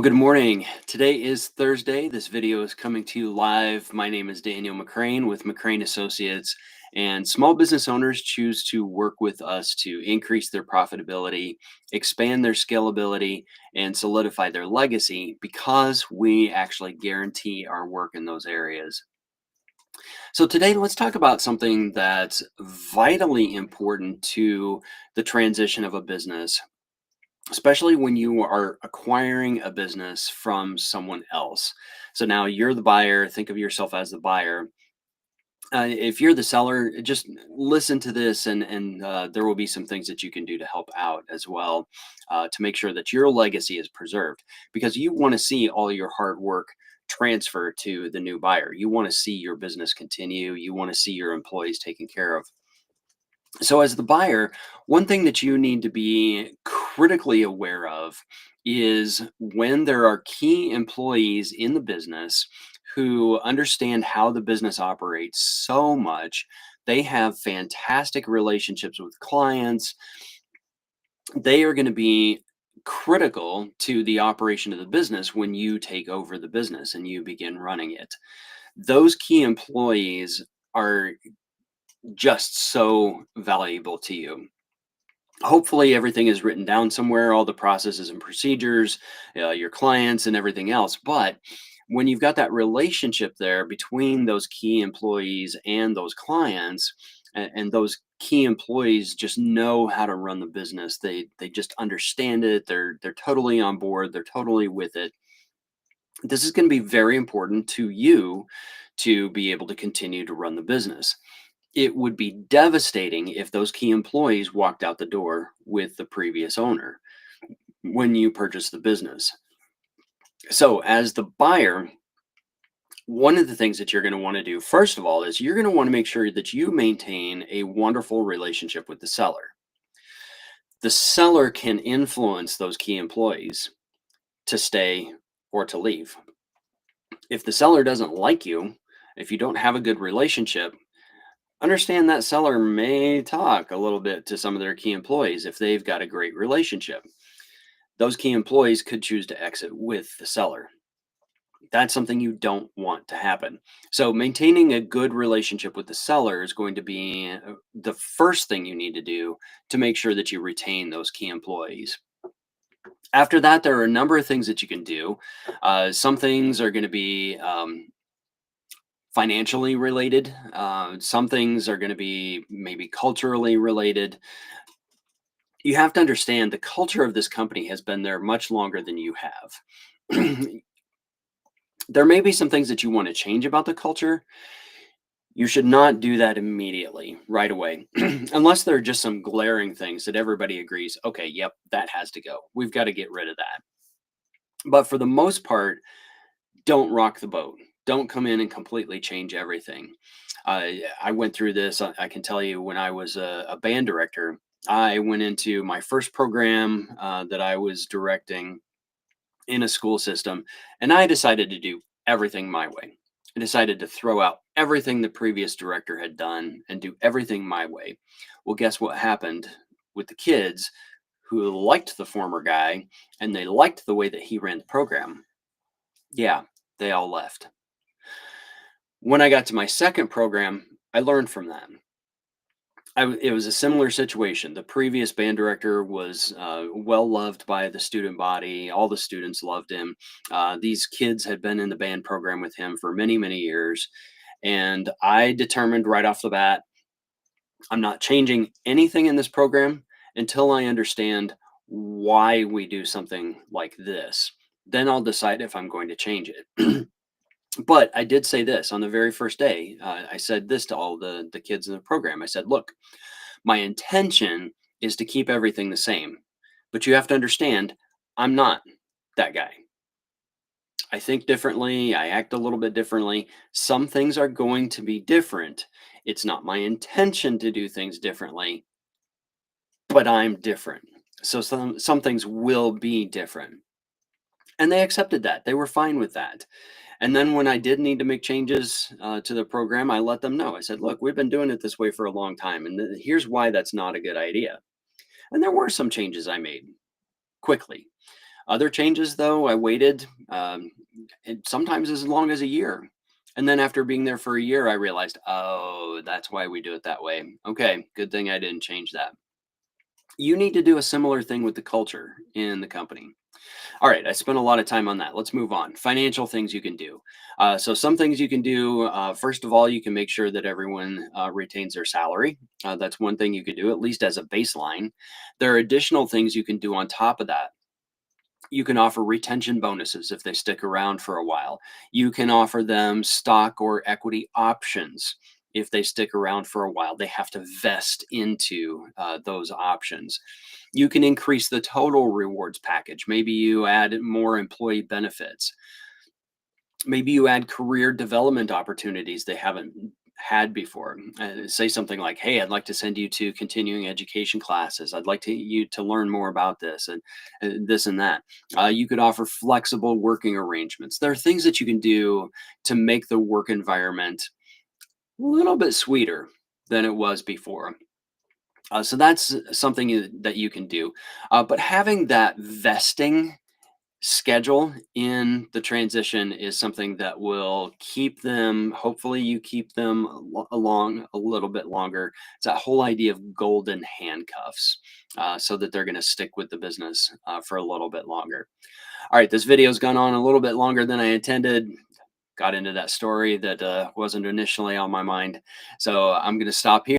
Good morning. Today is Thursday. This video is coming to you live. My name is Daniel McCrane with McCrane Associates, and small business owners choose to work with us to increase their profitability, expand their scalability, and solidify their legacy because we actually guarantee our work in those areas. So, today, let's talk about something that's vitally important to the transition of a business, especially when you are acquiring a business from someone else. So now you're the buyer, think of yourself as the buyer. If you're the seller, just listen to this, and there will be some things that you can do to help out as well, to make sure that your legacy is preserved, because you want to see all your hard work transfer to the new buyer. You want to see your business continue. You want to see your employees taken care of. So, as the buyer, one thing that you need to be critically aware of is when there are key employees in the business who understand how the business operates so much. They have fantastic relationships with clients. They are going to be critical to the operation of the business when you take over the business and you begin running it. Those key employees are just so valuable to you. Hopefully everything is written down somewhere, all the processes and procedures, your clients and everything else. But when you've got that relationship there between those key employees and those clients, and those key employees just know how to run the business, they just understand it. They're totally on board. They're totally with it. This is going to be very important to you to be able to continue to run the business. It would be devastating if those key employees walked out the door with the previous owner when you purchase the business. So, as the buyer, one of the things that you're going to want to do, first of all, is you're going to want to make sure that you maintain a wonderful relationship with the seller. The seller can influence those key employees to stay or to leave. If the seller doesn't like you, if you don't have a good relationship, understand that seller may talk a little bit to some of their key employees if they've got a great relationship. Those key employees could choose to exit with the seller. That's something you don't want to happen. So, maintaining a good relationship with the seller is going to be the first thing you need to do to make sure that you retain those key employees. After that, there are a number of things that you can do. Some things are going to be financially related. Some things are going to be maybe culturally related. You have to understand the culture of this company has been there much longer than you have. There may be some things that you want to change about the culture. You should not do that immediately, right away, unless there are just some glaring things that everybody agrees, okay, yep, that has to go. We've got to get rid of that. But for the most part, don't rock the boat. Don't come in and completely change everything. I went through this. I can tell you, when I was a band director, I went into my first program that I was directing in a school system, and I decided to do everything my way. I decided to throw out everything the previous director had done and do everything my way. Well, guess what happened with the kids who liked the former guy and they liked the way that he ran the program? Yeah, they all left. When I got to my second program, I learned from that. It was a similar situation. The previous band director was well loved by the student body. All the students loved him. These kids had been in the band program with him for many, many years. And I determined right off the bat, I'm not changing anything in this program until I understand why we do something like this. Then I'll decide if I'm going to change it. But I did say this on the very first day. I said this to all the kids in the program. I said, look, my intention is to keep everything the same, but you have to understand, I'm not that guy. I think differently. I act a little bit differently. Some things are going to be different. It's not my intention to do things differently, but I'm different. So some things will be different. And they accepted that. They were fine with that. And then when I did need to make changes to the program, I let them know. I said, look, we've been doing it this way for a long time, and here's why that's not a good idea. And there were some changes I made quickly. Other changes, though, I waited, and sometimes as long as a year. And then after being there for a year, I realized, oh, that's why we do it that way. Okay, good thing I didn't change that. You need to do a similar thing with the culture in the company. All right, I spent a lot of time on that. Let's move on. Financial things you can do. So, some things you can do. First of all, you can make sure that everyone retains their salary. That's one thing you could do, at least as a baseline. There are additional things you can do on top of that. You can offer retention bonuses if they stick around for a while. You can offer them stock or equity options if they stick around for a while. They have to vest into those options. You can increase the total rewards package. Maybe you add more employee benefits. Maybe you add career development opportunities they haven't had before. Say something like, "Hey, I'd like to send you to continuing education classes. I'd like you to learn more about this and this and that." You could offer flexible working arrangements. There are things that you can do to make the work environment a little bit sweeter than it was before. So that's something that you can do. But having that vesting schedule in the transition is something that will keep them, hopefully you keep them along a little bit longer. It's that whole idea of golden handcuffs, so that they're going to stick with the business for a little bit longer. All right, this video's gone on a little bit longer than I intended. Got into that story that wasn't initially on my mind, so I'm going to stop here.